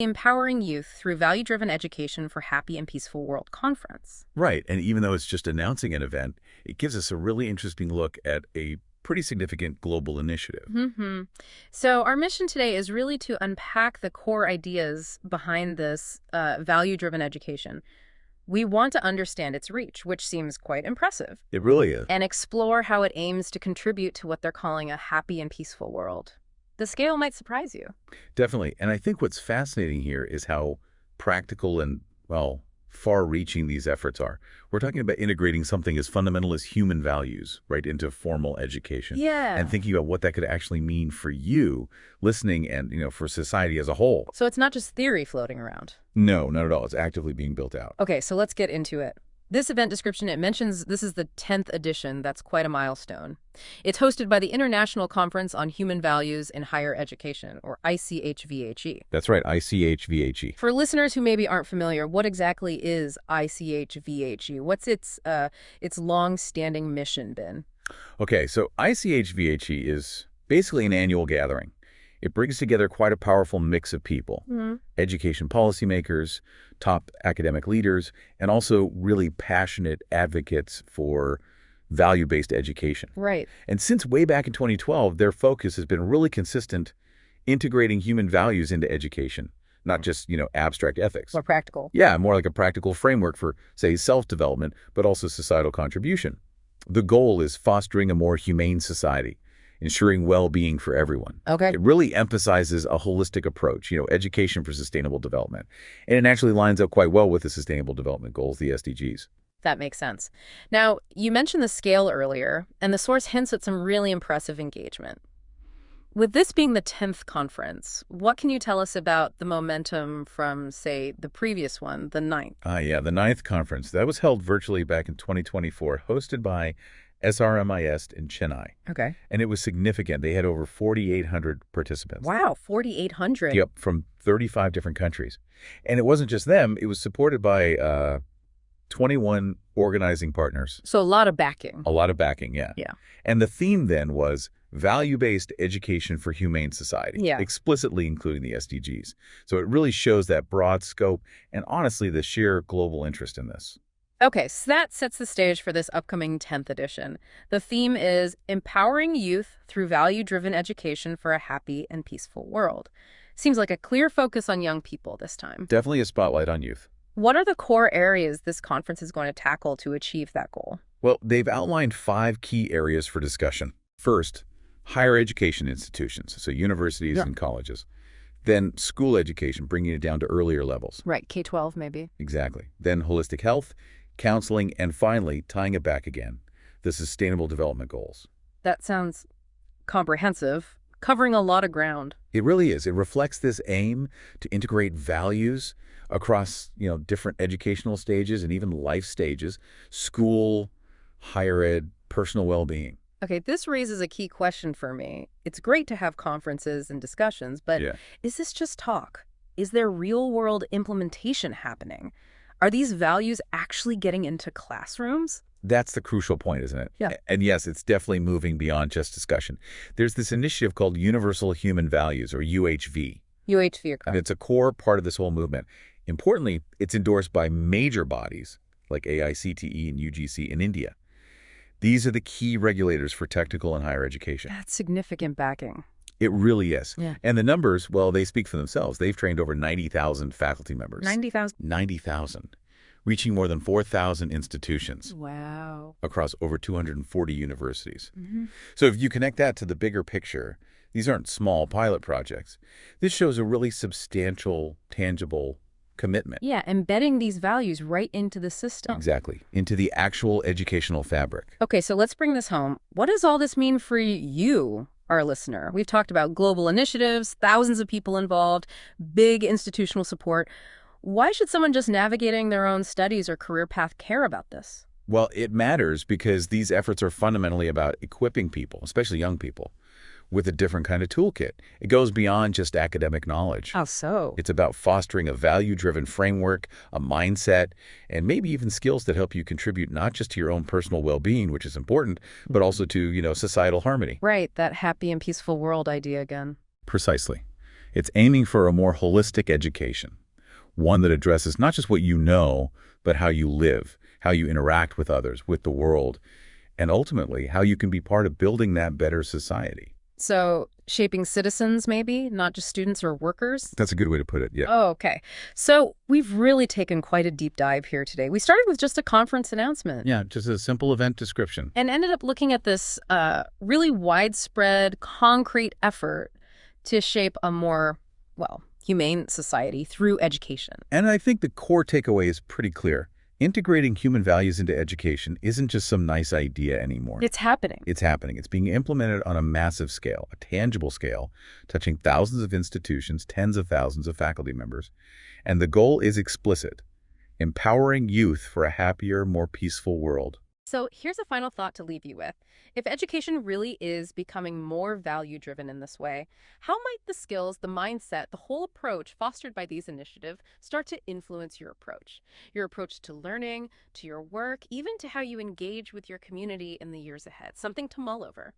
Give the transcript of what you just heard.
Empowering Youth Through Value-Driven Education for Happy and Peaceful World Conference. Right, and even though it's just announcing an event, it gives us a really interesting look at a pretty significant global initiative. So our mission today is really to unpack the core ideas behind this value-driven education. We want to understand its reach, which seems quite impressive, It really is. and explore how it aims to contribute to what they're calling a happy and peaceful world. The scale might surprise you. Definitely. And I think what's fascinating here is how practical and, well, far-reaching these efforts are. We're talking about integrating something as fundamental as human values, right, into formal education. Yeah. And thinking about what that could actually mean for you, listening, and, for society as a whole. So it's not just theory floating around. No, not at all. It's actively being built out. Okay, so let's get into it. This event description, it mentions this is the 10th edition. That's quite a milestone. It's hosted by the International Conference on Human Values in Higher Education, or ICHVHE. That's right, ICHVHE. For listeners who maybe aren't familiar, what exactly is ICHVHE? What's its long-standing mission been? Okay, so ICHVHE is basically an annual gathering. It brings together quite a powerful mix of people, education policymakers, top academic leaders, and also really passionate advocates for value-based education. Right. And since way back in 2012, their focus has been really consistent, integrating human values into education, not just, abstract ethics. More practical. Yeah, more like a practical framework for, say, self-development, but also societal contribution. The goal is fostering a more humane society, ensuring well-being for everyone. Okay. It really emphasizes a holistic approach, education for sustainable development. And it actually lines up quite well with the Sustainable Development Goals, the SDGs. That makes sense. Now, you mentioned the scale earlier, and the source hints at some really impressive engagement. With this being the 10th conference, what can you tell us about the momentum from, say, the previous one, the 9th? Yeah, the 9th conference. That was held virtually back in 2024, hosted by SRMIS in Chennai. Okay. And it was significant. They had over 4,800 participants. Wow, 4,800. Yep, from 35 different countries. And it wasn't just them. It was supported by 21 organizing partners. So a lot of backing. A lot of backing, yeah. Yeah. And the theme then was value-based education for humane society, explicitly including the SDGs. So it really shows that broad scope and, honestly, the sheer global interest in this. Okay, so that sets the stage for this upcoming 10th edition. The theme is Empowering Youth Through Value-Driven Education for a Happy and Peaceful World. Seems like a clear focus on young people this time. Definitely a spotlight on youth. What are the core areas this conference is going to tackle to achieve that goal? Well, they've outlined 5 key areas for discussion. First, higher education institutions, so universities and colleges. Then school education, bringing it down to earlier levels. Right, K-12 maybe. Exactly. Then holistic health, counseling, and finally, tying it back again, the Sustainable Development Goals. That sounds comprehensive, covering a lot of ground. It really is. It reflects this aim to integrate values across, different educational stages and even life stages, school, higher ed, personal well-being. Okay, this raises a key question for me. It's great to have conferences and discussions, but is this just talk? Is there real-world implementation happening? Are these values actually getting into classrooms? That's the crucial point, isn't it? Yeah. And yes, it's definitely moving beyond just discussion. There's this initiative called Universal Human Values, or UHV. UHV. And it's a core part of this whole movement. Importantly, it's endorsed by major bodies like AICTE and UGC in India. These are the key regulators for technical and higher education. That's significant backing. It really is. Yeah. And the numbers, well, they speak for themselves. They've trained over 90,000 faculty members. 90,000? 90,000, reaching more than 4,000 institutions. Wow. Across over 240 universities. So if you connect that to the bigger picture, these aren't small pilot projects. This shows a really substantial, tangible commitment. Yeah, embedding these values right into the system. Exactly, into the actual educational fabric. Okay, so let's bring this home. What does all this mean for you, our listener? We've talked about global initiatives, thousands of people involved, big institutional support. Why should someone just navigating their own studies or career path care about this? Well, it matters because these efforts are fundamentally about equipping people, especially young people, with a different kind of toolkit. It goes beyond just academic knowledge. How so? It's about fostering a value-driven framework, a mindset, and maybe even skills that help you contribute not just to your own personal well-being, which is important, but also to, societal harmony. Right, that happy and peaceful world idea again. Precisely. It's aiming for a more holistic education, one that addresses not just what you know, but how you live, how you interact with others, with the world, and ultimately how you can be part of building that better society. So shaping citizens, maybe, not just students or workers? That's a good way to put it, yeah. Oh, okay. So we've really taken quite a deep dive here today. We started with just a conference announcement Yeah, just a simple event description. and ended up looking at this really widespread, concrete effort to shape a more, well, humane society through education. And I think the core takeaway is pretty clear. Integrating human values into education isn't just some nice idea anymore. It's happening. It's happening. It's being implemented on a massive scale, a tangible scale, touching thousands of institutions, tens of thousands of faculty members. And the goal is explicit: empowering youth for a happier, more peaceful world. So here's a final thought to leave you with. If education really is becoming more value-driven in this way, how might the skills, the mindset, the whole approach fostered by these initiatives start to influence your approach? Your approach to learning, to your work, even to how you engage with your community in the years ahead. Something to mull over.